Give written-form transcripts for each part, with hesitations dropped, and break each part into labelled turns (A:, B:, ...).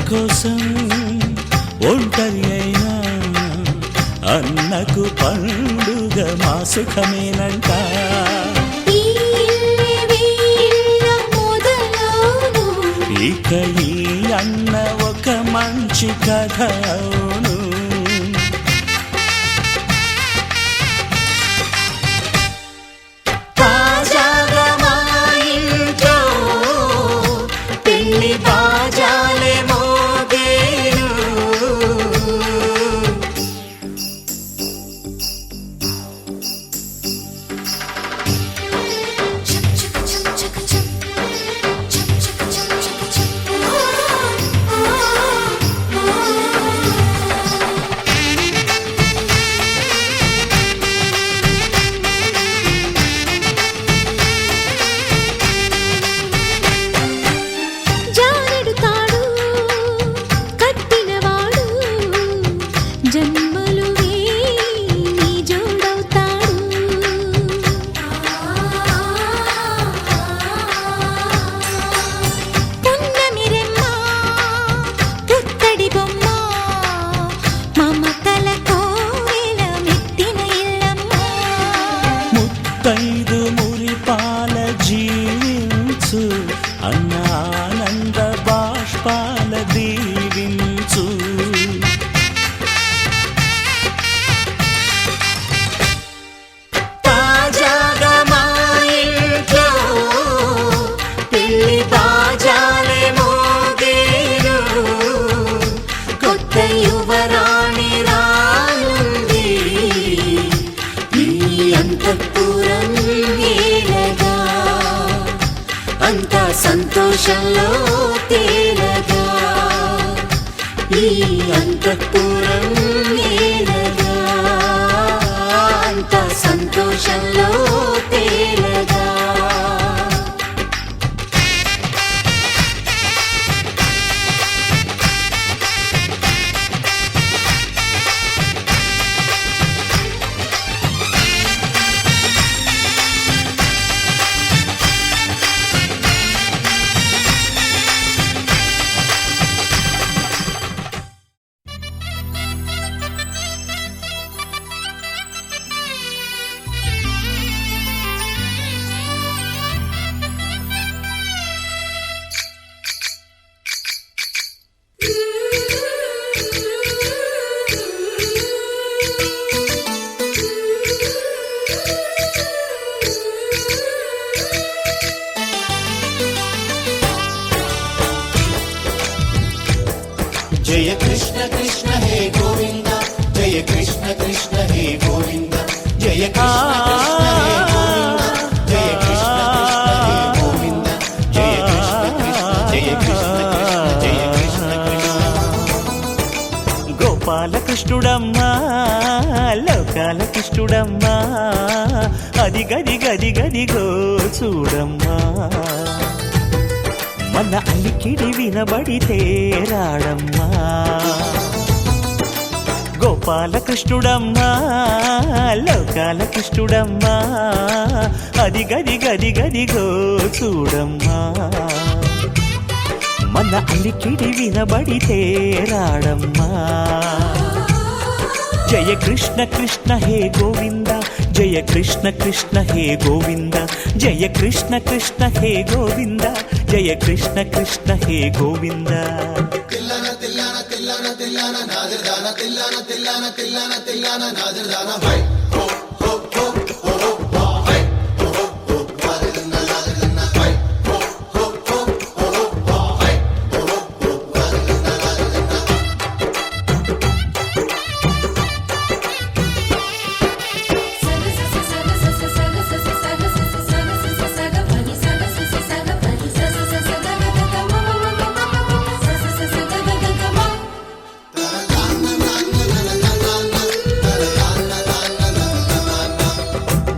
A: కోసం ఒంటరి అయినా అన్నకు పండుగ మా సుఖమేనంట. ఇక ఈ అన్న ఒక మంచి కథ అవును. తాజాగా మా ఇంట్లో పెళ్లి బాజాలే మోగేను. ముత్తైదు మురిపాల జీవించు అన్న ఆనంద బాష్పాల దీవించు. తాజాగా మా ఇంట్లో పెళ్లి బాజాలే మోగేను. కొత్త యువరాణి రానుంది ఈ అంతఃపురం ఏలగా. అంతా సంతోషంలో తేలగా ఈ అంతఃపురం ఏలగా. అంతా సంతోషంలో తేలగా.
B: जय कृष्ण कृष्ण हे गोविंद जय कृष्ण कृष्ण हे गोविंद जय कृष्ण कृष्ण हे गोविंद जय कृष्ण कृष्ण हे गोविंद जय कृष्ण कृष्ण जय कृष्ण कृष्ण.
A: గోపాల కృష్ణుడమ్మా లోకాల కృష్ణుడమ్మా అది గది గది గదిగో చూడమ్మా. మన అలికిడి వినబడితే రాడమ్మా. గోపాల కృష్ణుడమ్మా లోకాల కృష్ణుడమ్మా అది గది గది గదిగో చూడమ్మా. మన అలికిడి వినబడితే రాడమ్మా. జయ కృష్ణ కృష్ణ హే గోవింద జయ కృష్ణ కృష్ణ హే గోవింద జయ కృష్ణ కృష్ణ హే గోవింద జయ కృష్ణ కృష్ణ హే గోవింద.
B: తిల్లన తిల్లన తిల్లన తిల్లన నాదిర్దాన తిల్లన తిల్లన తిల్లన తిల్లన నాదిర్దాన హై హో హో హో హో హో హై హో హో నాదిర్దాన నాదిర్దాన హై హో హో హో హో హై హో హో నాదిర్దాన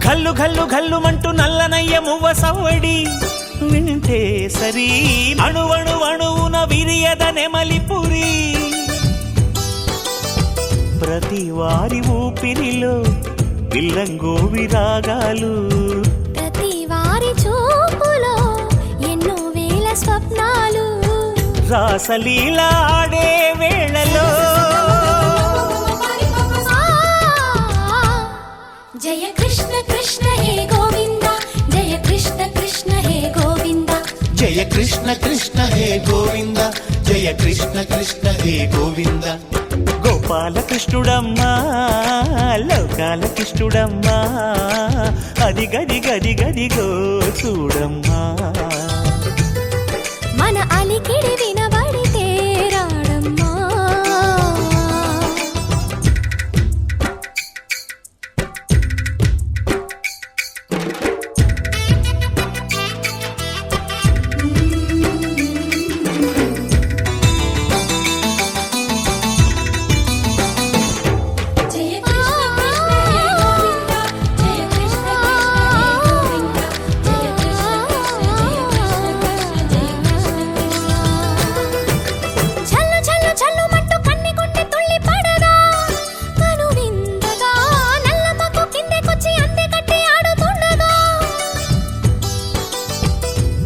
A: ఘల్లు ఘల్లు ఘల్లుమంటూ నల్లనయ్య మువ్వ సవ్వడి వింటే సరి అణువణు అణువున విరియద నెమలిపురి. ప్రతి వారి ఊపిరిలో విల్లంగోవి రాగాలు
C: ప్రతి వారి చూపులో ఎన్నో వేల స్వప్నాలు.
A: రాసలీలా ఆడే వేళలో
C: జయ కృష్ణ కృష్ణ హే గోవింద జయ కృష్ణ కృష్ణ హే గోవింద
B: జయ కృష్ణ కృష్ణ హే గోవింద జయ కృష్ణ కృష్ణ హే గోవింద
A: గోపాలకృష్ణుడమ్మా లోకాలకృష్ణుడమ్మా అది గది గది గదిగో చూడమ్మా
C: మన అలికిడి వినబడితే రాడమ్మా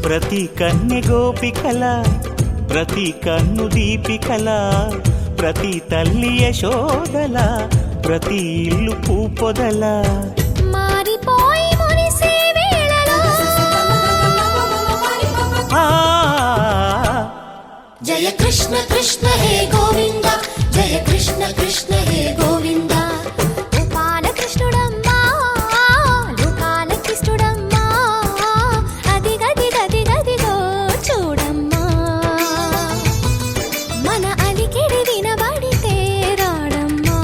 A: ప్రతి కన్నె గోపికల ప్రతి కన్ను దీపికల ప్రతి తల్లి యశోదల ప్రతి ఇల్లు పూపొదల
C: మారిపోయి మురిసే వేళలో జయ కృష్ణ కృష్ణ హే గోవింద జయ కృష్ణ కృష్ణ హే గోవింద గోపాలకృష్ణుడమ్మా లోకాలకృష్ణుడమ్మా అది గది గది గదిగో చూడమ్మా మన అలికిడి వినబడితే రాడమ్మా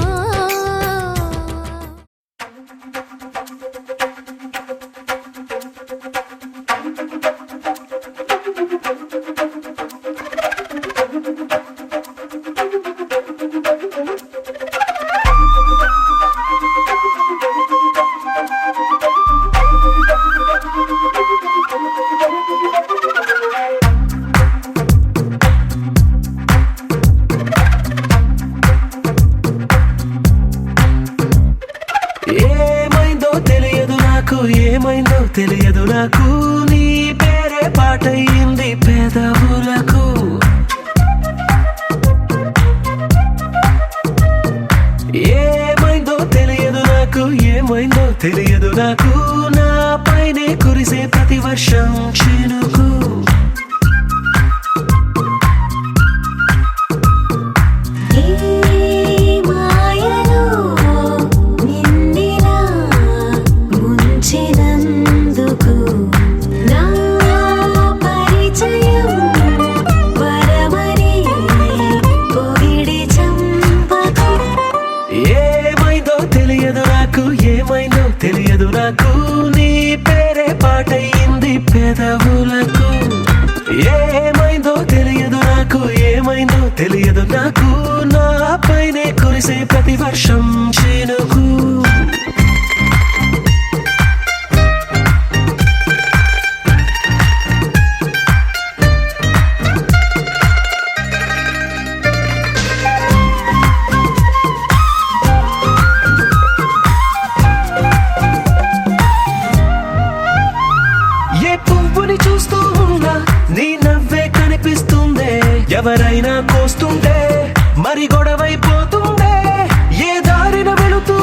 D: ఏమైందో తెలియదు నాకు నీ పేరే పాటయింది పెదవులకు ఏమైందో తెలియదు నాకు ఏమైందో తెలియదు నాకు నా పైనే కురిసే ప్రతి వర్షం చినుకు తెలియదు నాకు నీ పేరే పాటయింది పెదవులకు ఏమైందో తెలియదు నాకు ఏమైందో తెలియదు నాకు నా పైనే కురిసే ప్రతి వర్షం చినుకు ఎవరైనా కోస్తుంటే మరి గొడవైపోతుందే ఏ దారిన వెళుతూ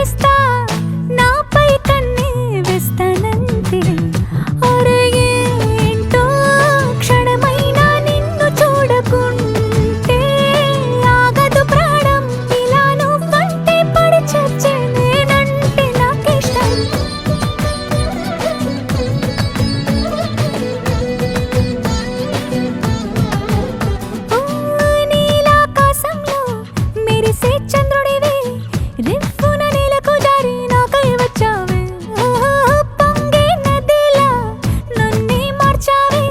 E: చూపిస్తా నాపై కన్నే వేస్తానంతే అరేంటో క్షణమైనా నిన్ను చూడకుంటే ఆగదు ప్రాణం ఇలా నువ్వంటే పడి చచ్చే నేనంటే నాకిష్టం నీలాకాశంలో మెరిసే చంద్రుడివే రివ్వున నేలకు జారి నాకై వచ్చావే పొంగే నదిలా నన్నే మార్చావే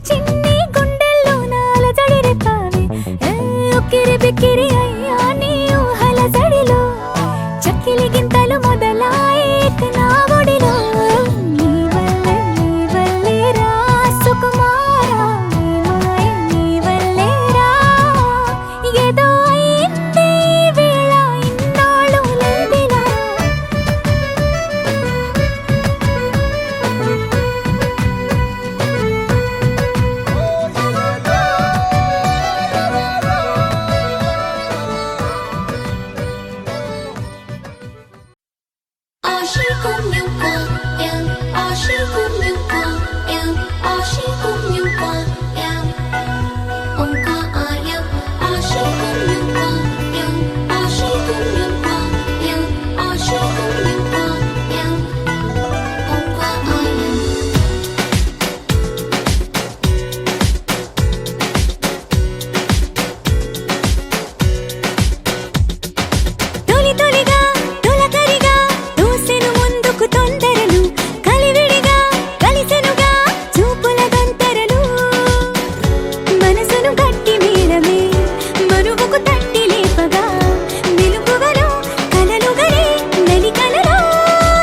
E: చిన్ని గుండెల్లో నాలజడి రేపావే ఉక్కిరి బిక్కిరి అయ్యా నీ ఊహల జడిలో చక్కిలి గింతలు మొదలాయేక నా ఒడిలో నీ వల్లే రా సుకుమారా నీ వల్లే రా ఏదో అయింది ఈ వేళ ఇన్నాళ్ళు లేదిలా తొలి తొలిగా తొలకరిగా దూసెను ముందుకు తొందరలు కలివిడిగా కలిసెనుగా చూపుల గంతరలు మనసును గట్టి మేళమే మనువుకు తట్టి లేపగా వెలుగువలో కలలుగలే నలికలలో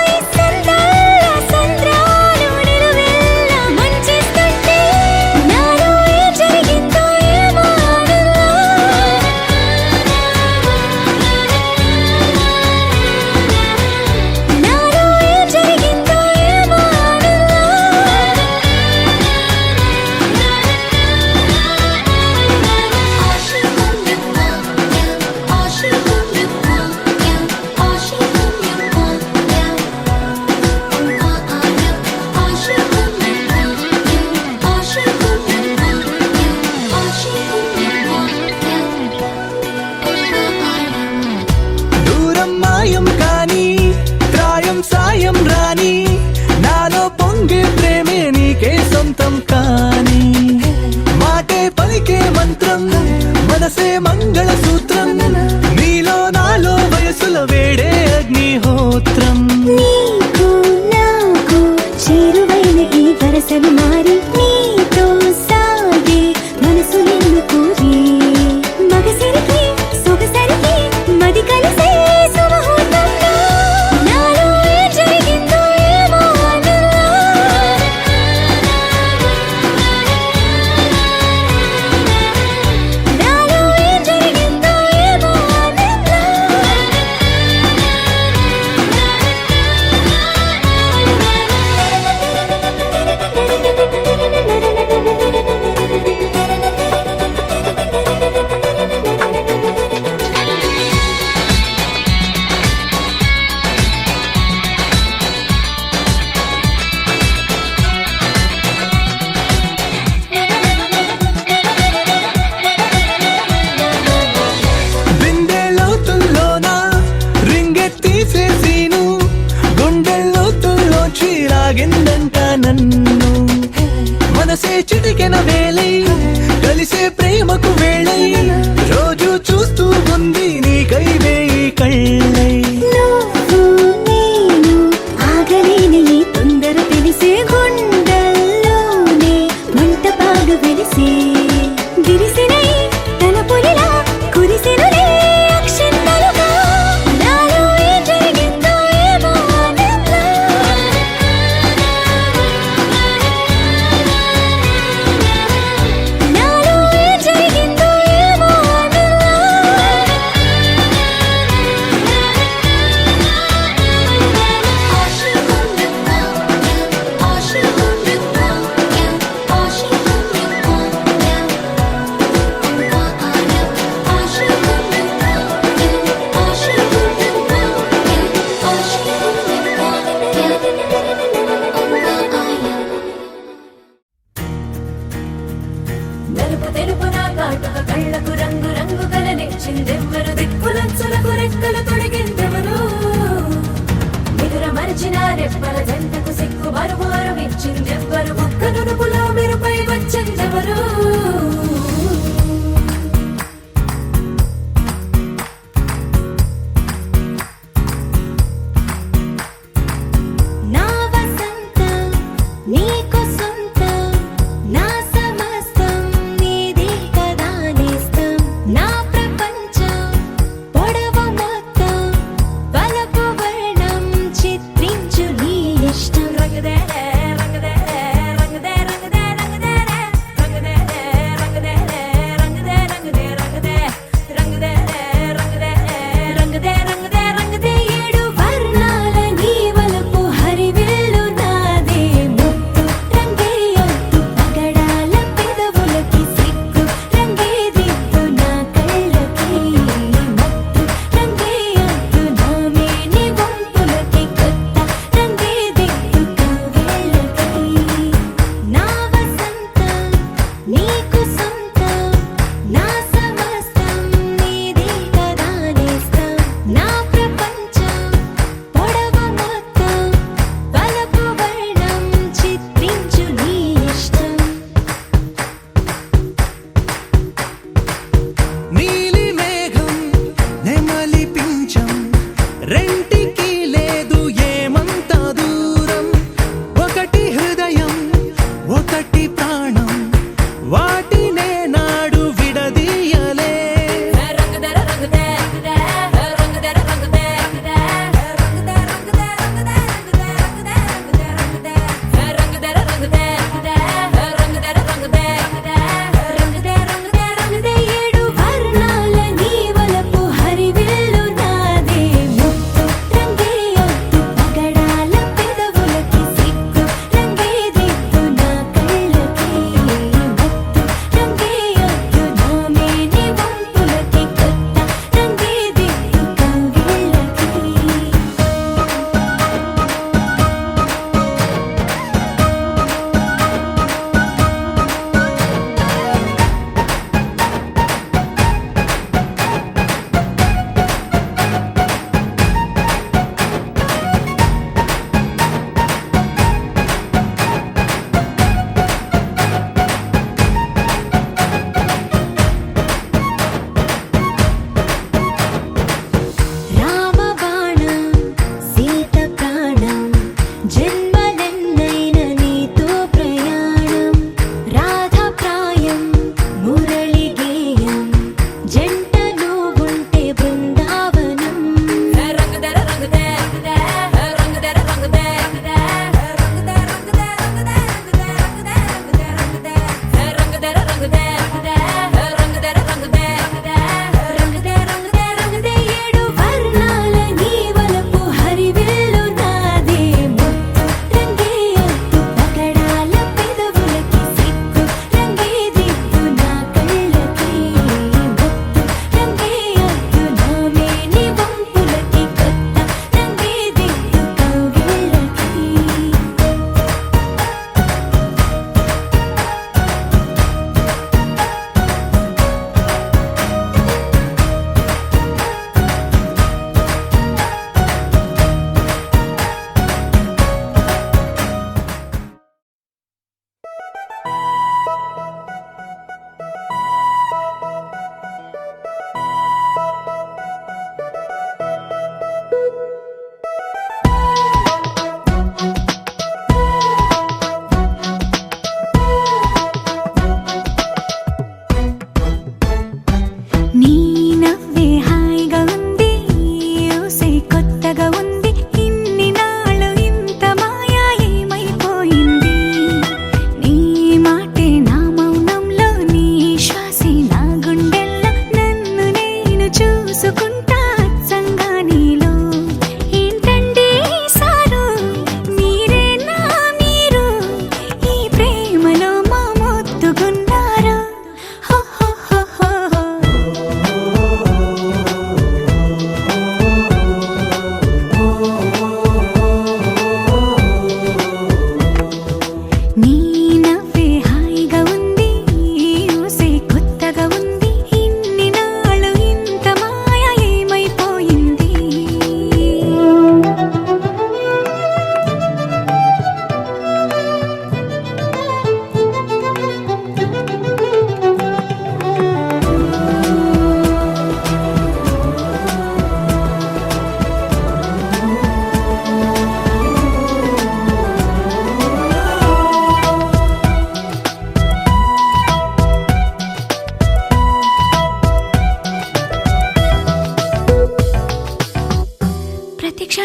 E: ఈ సంద్రాల సంద్రాలు నిలువెల్లా మంచిస్తుంటే నాలో ఏం జరిగిందో ఏమో నాలో ఏం జరిగిందో ఏమో
D: దూరం మాయం కాని ప్రాయం సాయం రాని నాలో పొంగే ప్రేమే నీకే సొంతం కాని మాటే పలికే మంత్రం మనసే మంగళ సూత్రం నీలో నాలో వయసుల వేడే అగ్నిహోత్రం
E: నీకు నాకు చేరువైన ఈ వరసలు మారి నీతో సాగే మనసు నిన్ను కోరి మగసరికి సొగసరికి మది కలిసే సుముహూర్తంలో నాలో ఏం జరిగిందో ఏమో నాలో ఏం జరిగిందో ఏమో
D: బిందె లోతుల్లోన రింగెత్తీసేసీను గుండెల్లోతుల్లోంచి రాగిందంట నన్ను మనసే చిటికెన వేలై కలిసే ప్రేమకు వేళై రోజు చూస్తూ ఉంది నీకై వేయి కళ్ళై
E: నువ్వు నేను ఆగలేని ఈ తొందర తెలిసే గుండెల్లోనే మంటపాలు వెలిసే విరిసినై తలపులిలా కురిసెనులే అక్షింతలుగా నాలో ఏం జరిగిందో ఏమో నాలో ఏం జరిగిందో ఏమో
F: రెప్పల జంటకు సిక్కు మరుమారు ఇచ్చిందెవ్వరు ఒక్క నునుపులో మెరుపై వచ్చిందెవరు
E: నా వసంతం నీకు సొంతం నా సమస్తం నీదే కదా నేస్తం నా ప్రపంచం పొడవు మొత్తం వలపు వర్ణం చిత్రించు నీ ఇష్టం
F: రంగదే రంగదే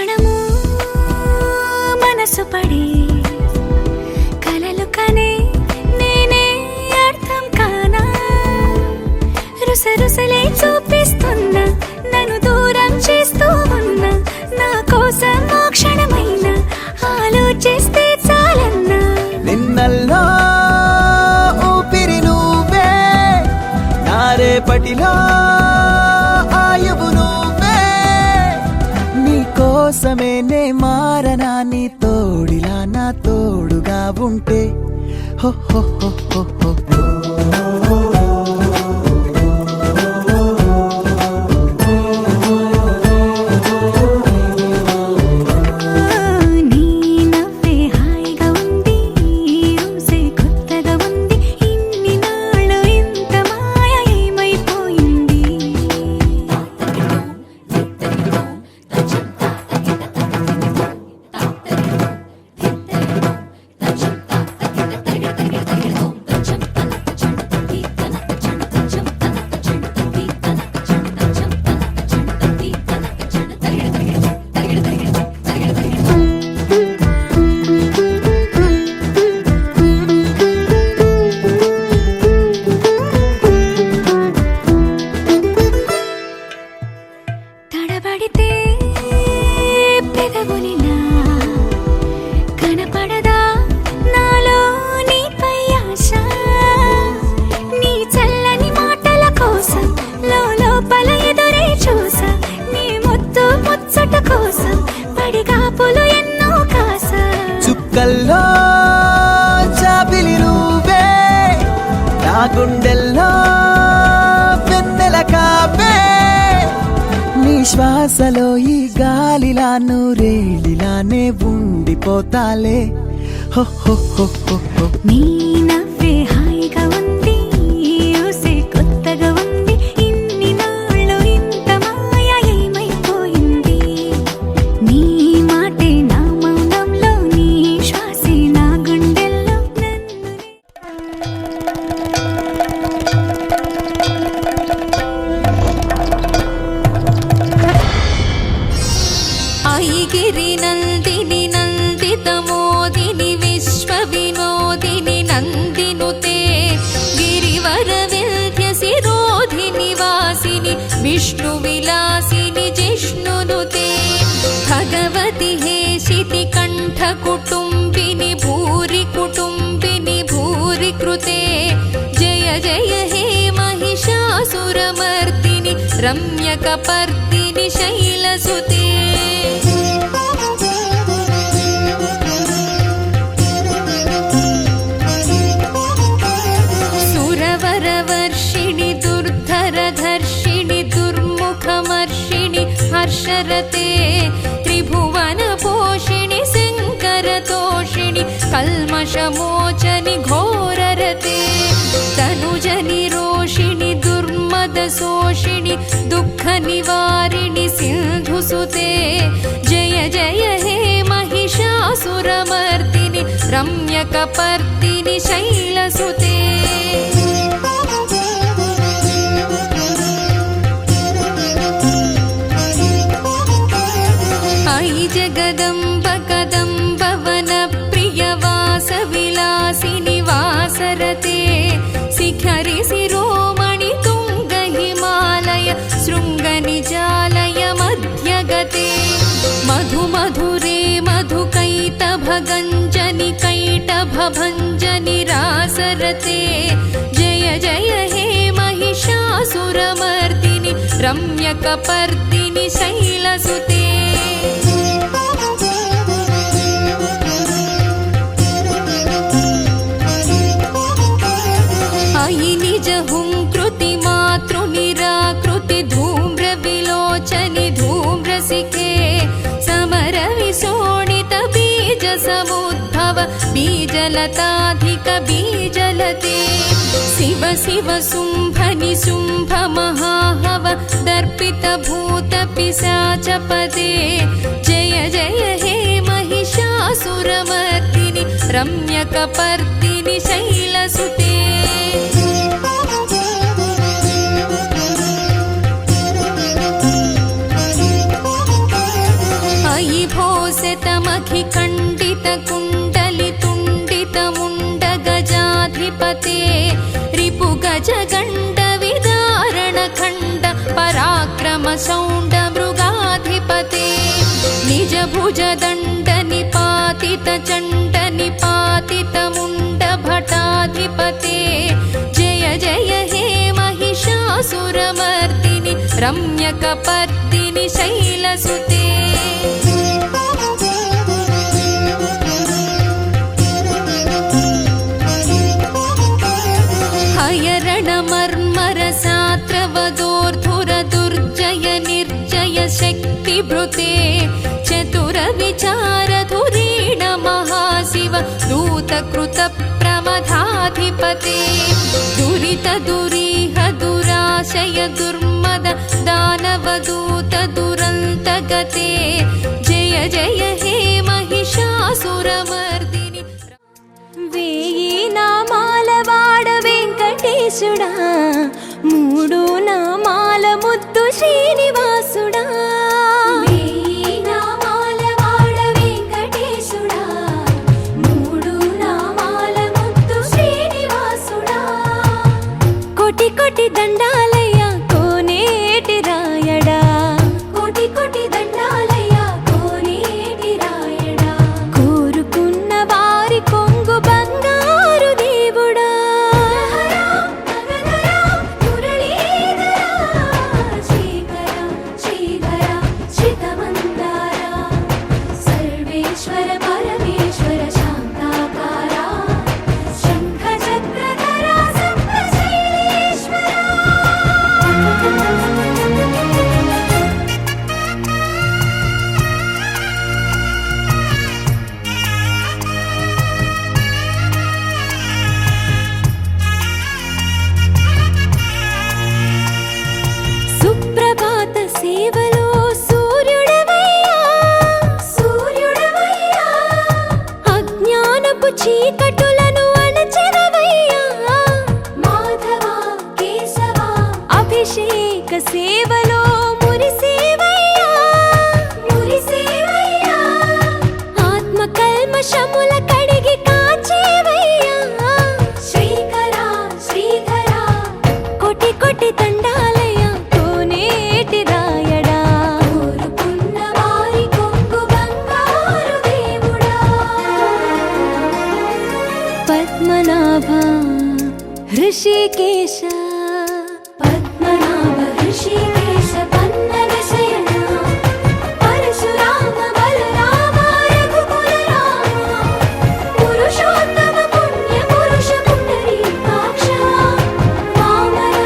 E: క్షణము మనసు పడి కలలు కనే నేనే అర్థం కానా రుసరుసలే చూపిస్తున్నా నన్ను దూరం చేస్తూ ఉన్నా నా కోసం ఆ క్షణమైన ఆలోచిస్తే చాలన్నా
G: నిన్నల్లో ఊపిరి నువ్వే నా రేపటిలో ఆయువు నువ్వే నీ కోసమే నే మారనా నీ తోడిలా నా తోడుగా ఉంటే హో హో హో హో హో
E: నీ నవ్వే హాయిగా ఉంది ఊసే కొత్తగా ఉంది ఇన్ని నాళ్ళు ఇంత మాయ ఏమైపోయింది తడబడితే పెదవులిలా కనపడదా నాలో నీపై ఆశ నీ చల్లని మాటల కోసం లోపల ఎదురే చూసా నీ ముద్దు ముచ్చట కోసం పడిగాపులు ఎన్నో కాసా
G: చుక్కల్లో చాపిలి నువ్వే నా గుండెల్లో వెన్నెల కాపే నీ శ్వాసలో ఈ గాలిలా నూరేలిలానే ఉండిపోతాలే హో హో హో హో హో
E: నీ నవ్వే హాయిగా ఉంది ఊసే కొత్తగా ఉంది ఇన్ని నాళ్ళు ఇంత మాయ ఏమైపోయింది నీ మాటే నా మౌనంలో నీ శ్వాసే నా గుండెల్లో నన్ను
F: ఐగిరి నందిని నందిత మోదిని విశ్వ వినోదిని నందినుతే గిరివర వింధ్య శిరోధిని వాసిని విష్ణు విలాసిని జిష్ణునుతే భగవతి హేషితి కంఠ కుటుంబిని భూరి కుటుంబిని భూరి కృతే జయ జయ హే महिषासुरमर्दिनि रम्यकपर्दिनि शैलसुते सुरवरवर्षिणि दुर्धरधर्षिणि दुर्मुखमर्षिणि हर्षरते त्रिभुवनपोषिणि शङ्करतोषिणि कल्मषमोचनि घोररते तनुजनि रोषिणि दुर्मदशोषिणि दुःखनिवारिणि सिन्धुसुते जय जय हे महिषासुरमर्दिनि रम्यकपर्दिनि शैलसुते अयि जगदम्ब कदम्ब वनप्रियवासविलासिनि वासरते शिखरि शिरोमणि तुङ्ग हिमालय शृङ्गनिजालय मध्यगते मधु मधुरे मधुकैटभगञ्जनि कैटभभञ्जनि रासरते जय जय हे महिषासुरमर्दिनि रम्यकपर्दिनि शैलसुते अयि निज हुङ्कृति मातृनिराकृति धूम्रविलोचनि धूम्रसिखे समरविशोणित बीजसमुद्भव बीजलताधिक बीजलते शिव शिव शुम्भनि शुम्भ महाहव दर्पित भूत पिशाचपदे जय जय हे महिषासुरमर्दिनि रम्यकपर्दिनि शैलसुते अयि श्वेतमखिखण्डितकुण्डलितुण्डितमुण्डगजाधिपते रिपुगजगण्डविदारणखण्ड पराक्रमसौण्डमृगाधिपते निजभुजदण्डनिपातितचण्डनिपातितमुण्डभटाधिपते जय जय हे महिषासुरमर्दिनि रम्यकपर्दिनि शैलसुते हयरणमर्मरसात्रवदोर्धुरदुर्जय निर्जय शक्तिभृते चतुरविचारधुरीण महाशिव दूतकृतप्रमथाधिपते दुरितदुरीह दुराशय दुर्मद दानवदूत दुरन्तगते जय जय हे महिषासुरमर्दिनि
E: వేయి నామాల వాడ వెంకటేశుడా మూడు నామాల ముద్దు శ్రీనివాసుడా
C: వేయి నామాల వాడ వెంకటేశుడా మూడు నామాల ముద్దు శ్రీనివాసుడా
E: కోటి కోటి దండాలయ్య కోనేటి రాయడా
C: కోటి కోటి దండాలయ్య కోనేటి రాయడా
E: కోరుకున్న వారి కొంగు బంగారు దేవుడా
C: సర్వేశ్వర పరమేశ్వర శాంతాకార శంఖ చక్రధర సప్తశైలేశ్వర
E: సుప్రభాత సేవలో సూర్యుడవయ్యా
C: సూర్యుడవయ్యా
E: అజ్ఞానపు చీకటులను అణచెదవయ్యా
C: మాధవ కేశవ
E: అభిషేక సేవలో మురిసేవయ్యా
C: మురిసేవయ్యా
E: ఆత్మ కల్మషముల కడిగి కాచేవయ్యా
C: శ్రీకర శ్రీధర
E: కోటి కోటి దండాలయ్య కోనేటి రాయడా
C: కోరుకున్న వారి కొంగు బంగారు దేవుడా
E: పద్మనాభ హృషికేశ
C: పద్మనాభ ఋషికేశ పన్నగ శయన పరశురామ బలరామ రఘుకుల రామ పురుషోత్తమ పుణ్య పురుష పుండరీకాక్ష వామన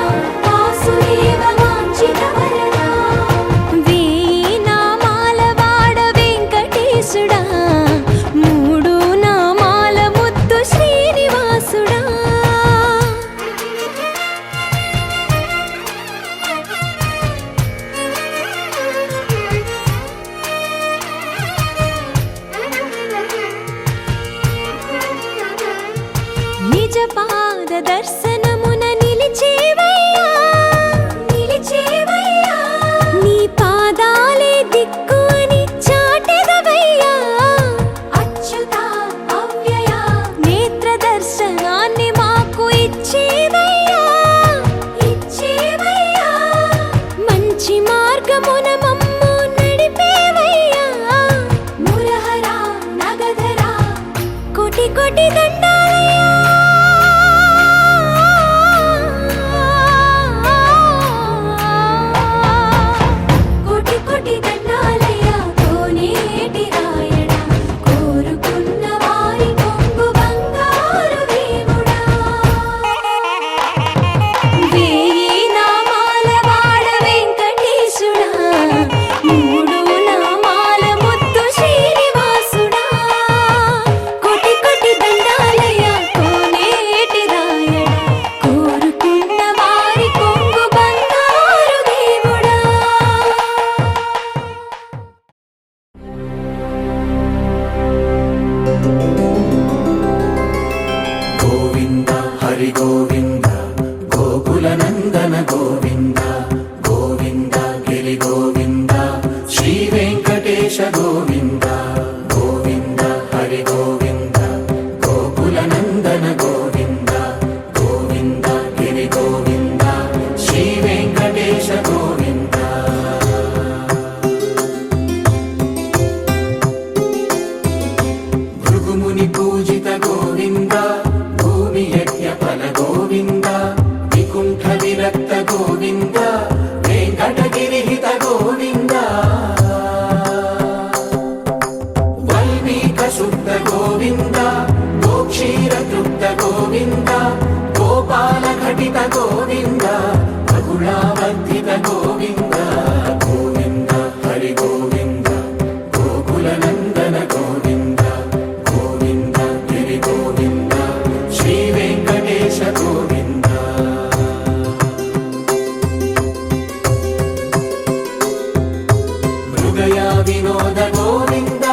C: వాసుదేవ వాంఛిత వరద
E: వేయి నామాల వాడ వెంకటేశుడా మూడు నామాల ముద్దు శ్రీనివాసుడా నిజ పాద దర్శనమున నిలిచేవయ్యా
C: నిలిచేవయ్యా
E: నీ పాదాలే దిక్కు అని చాటెదవయ్యా
C: అచ్యుత అవ్యయ
E: నేత్ర దర్శనాన్ని మాకు ఇచ్చేవయ్యా
C: ఇచ్చేవయ్యా
E: మంచి మార్గమున మమ్ము నడిపేవయ్యా
C: మురహర నగధర
E: కోటి కోటి దండాలయ్యా
C: కోటి కోటి దండాలయ్య కోనేటి రాయడ కోరుకున్న వారి కొంగు బంగారు దేవుడా
E: వేయి నామాల వాడ వెంకటేశుడా మూడు నామాల ముద్దు శ్రీనివాసుడా కోటి కోటి దండాలయ్య కోనేటి రాయడా కోరుకున్న వారి కొంగు బంగారు దేవుడా
D: గోవింద హరి గోవింద గోకుల నందన గోవింద గోవింద గిరి గోవింద శ్రీ వెంకటేశ గోవింద
H: హరి గోవింద గోకుల నందన గోవింద గోవింద గిరి గోవింద శ్రీ వెంకటేశ గోవింద భృగుముని పూజిత గోవింద భూమి యజ్ఞ ఫల గోవింద వికుంఠ విరక్త గోవింద వెంకటగిరిహిత గోవింద వల్మీక శుద్ధ గోవింద గోక్షీర తృప్త గోవింద గోపాల ఘటిత గోవింద బహుళావర్ధిత గోవింద గోవింద హరి గోవింద గోకుల నందన గోవింద గోవింద గిరి గోవింద శ్రీ వెంకటేశ గోవింద మృగయా వినోద గోవింద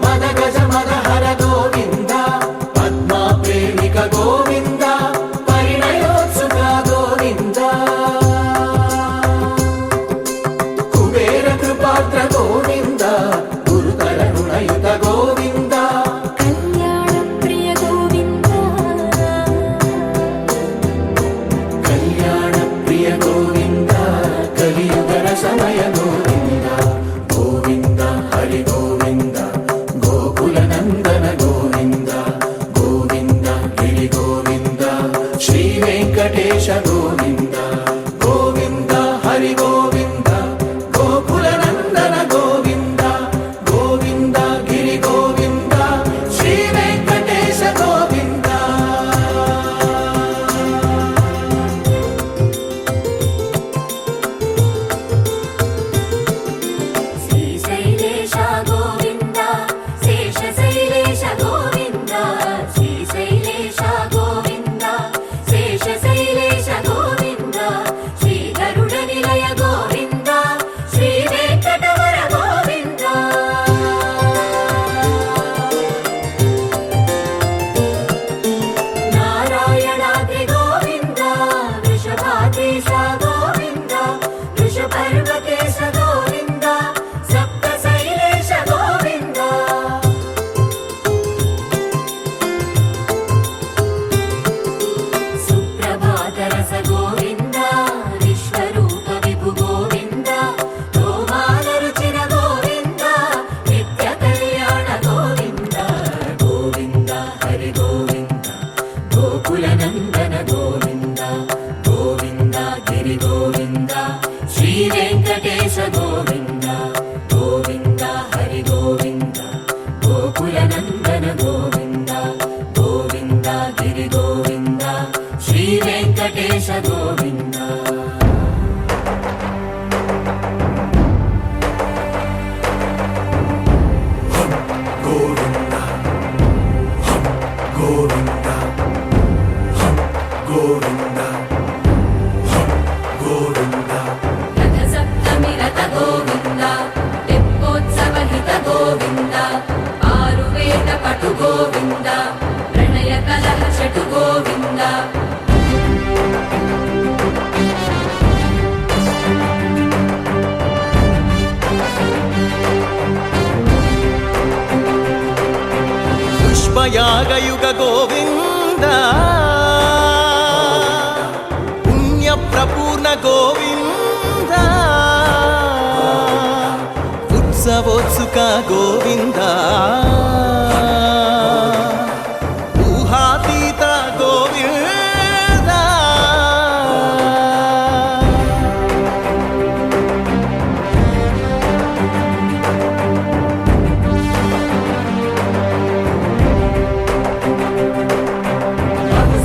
H: మద గజ మద హర గోవింద పద్మా ప్రేమిక గోవింద పరిణయోత్సుక గోవింద కుబేర కృపాత్ర గోవింద గురుతర రుణయుత గోవింద
E: కళ్యాణ ప్రియ గోవింద
H: కళ్యాణ ప్రియ గోవింద కలియుగ సమయ గోవింద గోవింద హరి గోవింద గోకుల నందన గోవింద గోవింద గిరి గోవింద శ్రీ వెంకటేశ గోవింద గోవింద హరి గోవింద గోకుల నందన గోవింద గోవింద గిరి గోవింద శ్రీ వెంకటేశ గోవింద
F: శ్రీశైలేశ గోవింద శేషశైలేశ గోవింద శ్రీశైలేశ గోవింద శేషశైలేశ గోవింద శ్రీ గరుడ నిలయ గోవింద శ్రీ వెంకటవర గోవింద నారాయణాద్రి గోవింద వృషభాద్రీశ గోవింద వృషపర్వతేశ గోవింద సప్త శైలేశ గోవింద సుప్రభాతరస గోవింద విశ్వరూప విభు గోవింద గోమాల రుచిర గోవింద నిత్య కళ్యాణ గోవింద గోవింద హరి గోవింద గోకుల నందన గోవింద గోవింద గిరి గోవింద శ్రీ వెంకటేశ గోవింద గోవింద హరి గోవింద గోకుల నందన గోవింద గోవింద గిరి గోవింద శ్రీ వెంకటేశ గోవింద
H: గోవింద గోవింద గోవింద గోవింద
F: రథ సప్తమి రథ గోవింద తెప్పోత్సవ హిత గోవింద ఆరువేద పటు గోవింద ప్రణయ కలహ షటు గోవింద
G: పుష్పయాగయుగ గోవింద పుణ్య ప్రపూర్ణ గోవింద ఉత్సవోత్సుక గోవింద ఊహాతీత గోవింద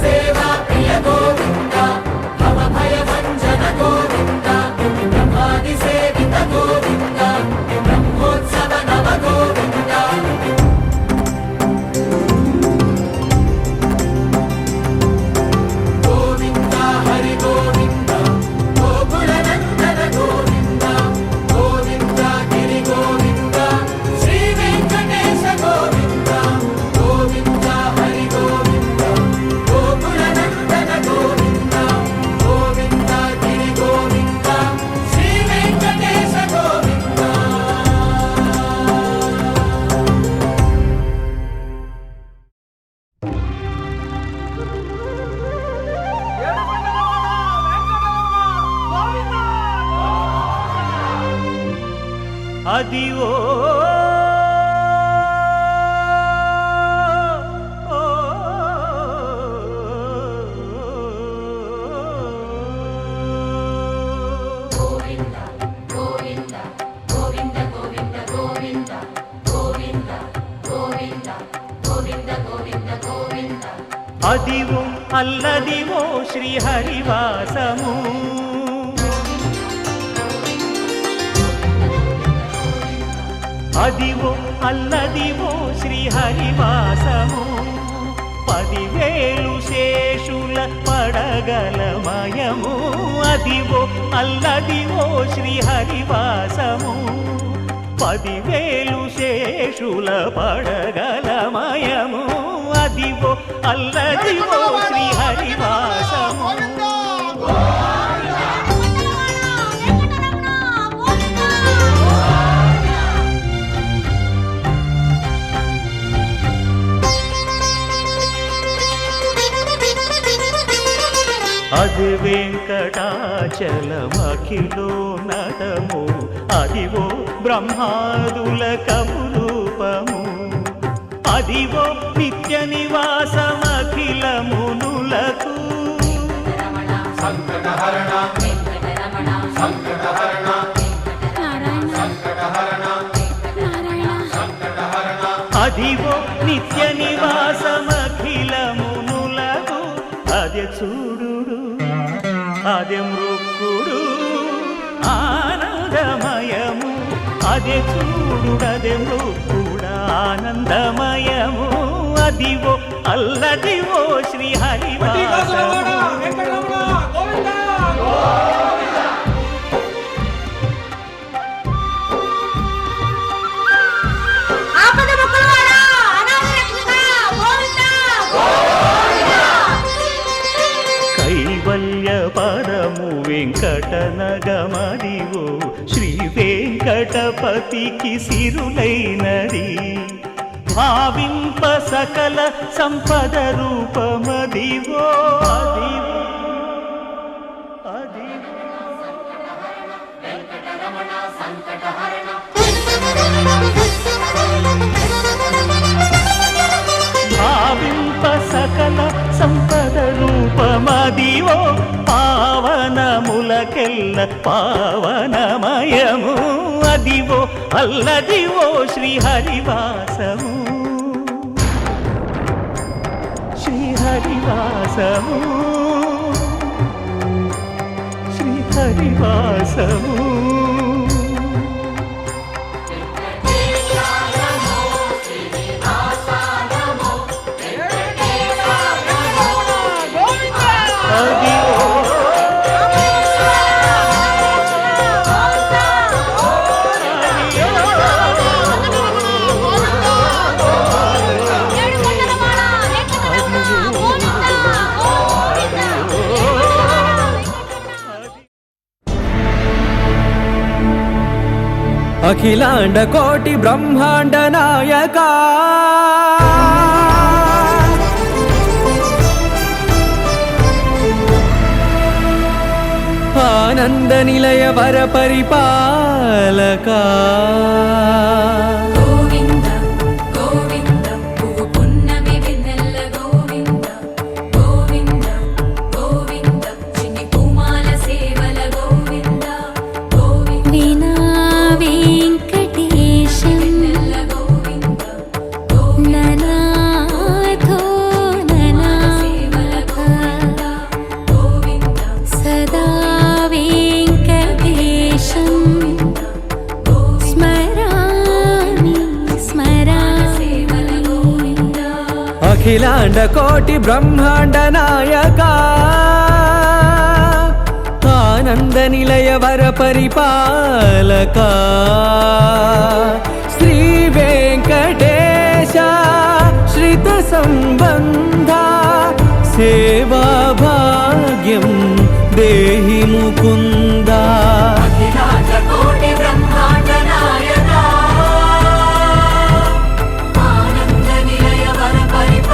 H: సేవా ప్రియ గోవింద భవ భయ భంజన గోవింద బ్రహ్మాది సేవిత గోవింద బ్రహ్మోత్సవ నవ గోవింద
A: అదివో అల్లదివో శ్రీహరివాసము అదివో అల్లదివో శ్రీహరివాసము 10,000 శేషుల పడగలమయము అదివో అల్లదివో శ్రీహరివాసము 10,000 శేషుల పడగలమయము అదివో అల్లదివో శ్రీహరివాసము అది వెంకటాచలమఖిలో నటము అదివో బ్రహ్మాదుల కపురూపము అదివో నిత్య నివాసమఖిల మునులకు
H: సంకటహరణ వెంకటరమణ సంకటహరణ సంకటహరణ సంకటహరణ
A: అదివో నిత్య నివాసమఖిల మునులకు అదే చూడు అదే మృక్కుడు ఆనందమయము అదే చూడుడదే మృక్కుడు ఆనందమయము అదివో అల్లదివో శ్రీహరివాసము కైవల్య పదము వెంకటనగమదివో శ్రీ వెంకటపతికి సిరులైనది భావింప సకల సంపద రూపమదివో అదివో అదివో భావింప సకల సంపద రూపమదివో పావనములకెల్ల పావనమయము అదివో అల్లదివో శ్రీహరివాసము శ్రీహరివాసము శ్రీహరివాసము
G: అఖిలాండ కోటి బ్రహ్మాండ నాయక ఆనంద నిలయ వర పరిపాలక
F: గోవింద గోవింద పువ్వు పున్నమి వెన్నెల గోవింద గోవింద గోవింద చిన్ని పూమాల సేవల గోవింద గోవింద
E: వీణా వెంకటేశం
F: వెన్నెల గోవింద
E: ననాథో
F: సేవల
E: ననాథ
F: గోవింద
E: సదా వెంకటేశం స్మరామి స్మరామి
F: సేవల గోవింద
G: అఖిలాండ కోటి బ్రహ్మాండ నాయక ఆనంద నిలయ వర పరిపాలక శ్రీ వెంకటేశ శ్రిత సంబంధ సేవా భాగ్యం దేహి ముకుంద
F: అఖిలాండ కోటి బ్రహ్మాండ నాయక ఆనంద నిలయ వర పరిపాలక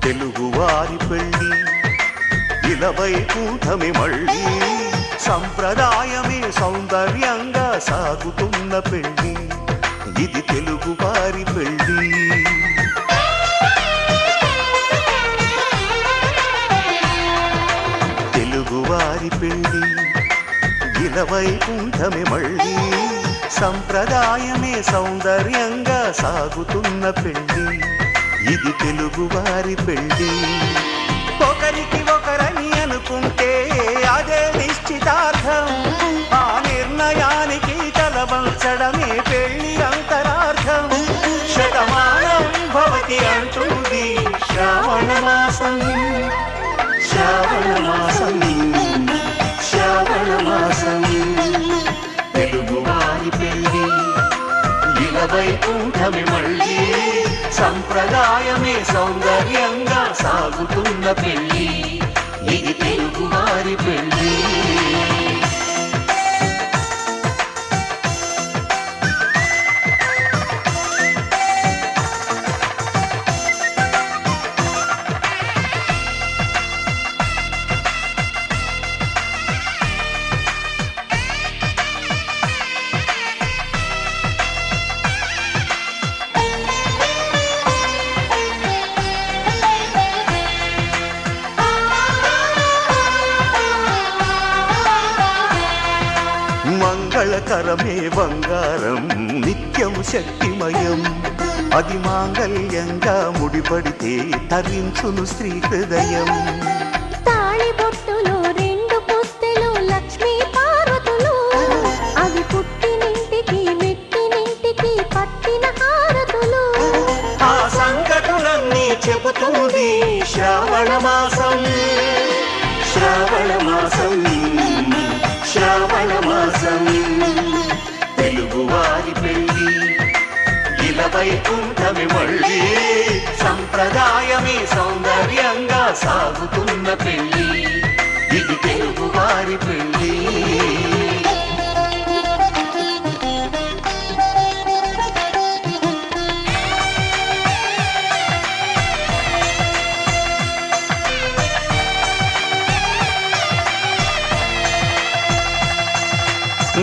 I: తెలుగువారి పెళ్ళి ఇలవైకుంఠమే మళ్ళీ సంప్రదాయమే సౌందర్యంగా సాగుతున్న పెళ్ళి ఇది తెలుగువారి పెళ్ళి తెలుగువారి పెళ్ళి ఇలవైకుంఠమే మళ్ళీ సంప్రదాయమే సౌందర్యంగా సాగుతున్న పెళ్ళి ఇది తెలుగువారి పెళ్ళి ఒకరికి ఒకరని అనుకుంటే అదే నిశ్చితార్థం ఆ నిర్ణయానికి తలవంచడమే పెళ్లి అంతరార్థం శతమానం భవతి అంటుంది శ్రావణ మాసం శ్రావణ మాసం శ్రావణ మాసం తెలుగువారి పెళ్ళి ఇలవైకుంఠమే మళ్ళీ సంప్రదాయమే సౌందర్యంగా సాగుతున్న పెళ్ళి ఇది తెలుగువారి పెళ్ళి మంగళకరమే బంగారం నిత్యం శక్తిమయం అది మాంగళ్యంగా ముడిపడితే తరించును స్త్రీ హృదయం
C: తాళి బొట్టులో రెండు పుస్తెలు లక్ష్మీ పార్వతులు అవి పుట్టినింటికి మెట్టినింటికి పట్టిన హారతులు
I: ఆ సంకటులన్నీ చెబుతుంది శ్రావణ మాసం శ్రావణ మాసం శ్రావణ మాసం తెలుగువారి పెళ్ళి ఇలవైకుంఠమే మళ్ళీ సంప్రదాయమే సౌందర్యంగా సాగుతున్న పెళ్ళి ఇది తెలుగువారి పెళ్ళి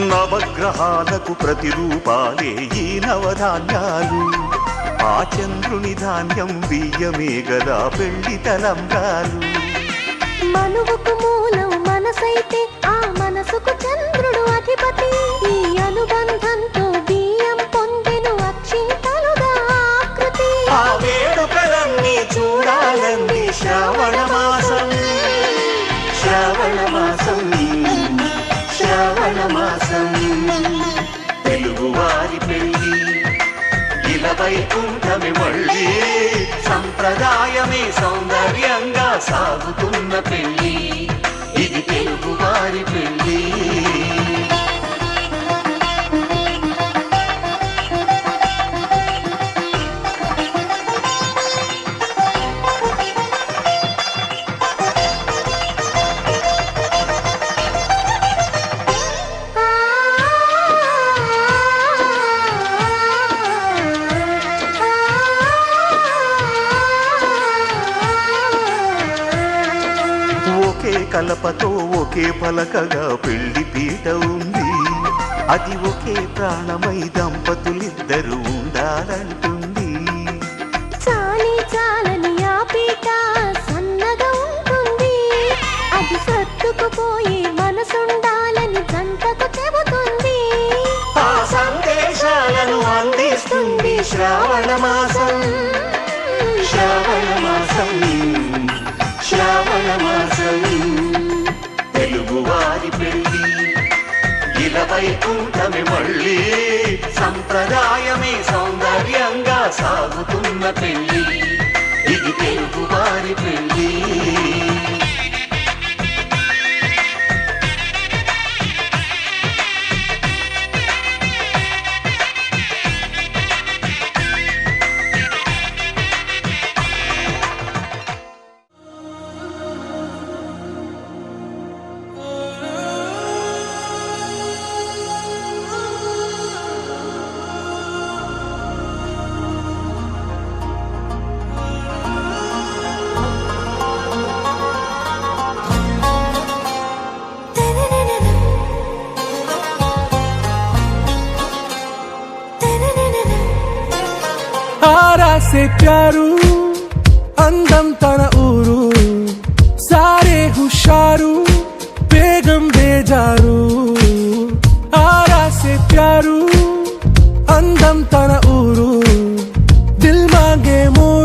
I: నవగ్రహాలకు ప్రతిరూపాలే ఈ నవధాన్యాలు ఆ చంద్రుని ధాన్యం బియ్యమే గదా పెళ్లి తలంబ్రాలు
C: మనువుకు మూలం మనసైతే ఆ మనసుకు చంద్రుడు అధిపతి ఈ అనుబంధంతో బియ్యం పొందెను అక్షింతలుగా ఆకృతి
I: ఆ వేడుకలన్నీ చూడాలంది శ్రావణ మాసం శ్రావణ మాసం శ్రావణ మాసం తెలుగువారి పెళ్ళి ఇలవైకుంఠమే మళ్ళీ సంప్రదాయమే సౌందర్యంగా సాగుతున్న పెళ్ళి ఇది తెలుగువారి పెళ్ళి ఒకే కలపతో ఒకే పలకగా పెళ్లి పీట ఉంది అది ఒకే ప్రాణమై దంపతులిద్దరూ ఉండాలంటుంది
C: చాలి చాలని ఆ పీట సన్నగా ఉంటుంది అది సర్దుకుపోయే మనసుండాలని జంటకు చెబుతుంది
I: ఆ సందేశాలను అందిస్తుంది శ్రావణ మాసం శ్రావణ మాసం శ్రావణ మాసం తెలుగువారి పెళ్ళి ఇలవైకుంఠమే మళ్ళీ సంప్రదాయమే సౌందర్యంగా సాగుతున్న పెళ్ళి ఇది తెలుగువారి పెళ్ళి
G: ఆరాసే ప్యారు అందం తన ఊరు సారే హుషారు బేగం బేజారు ఆరాసే ప్యారు అందం తన ఊరు దిల్ మాంగే మూడు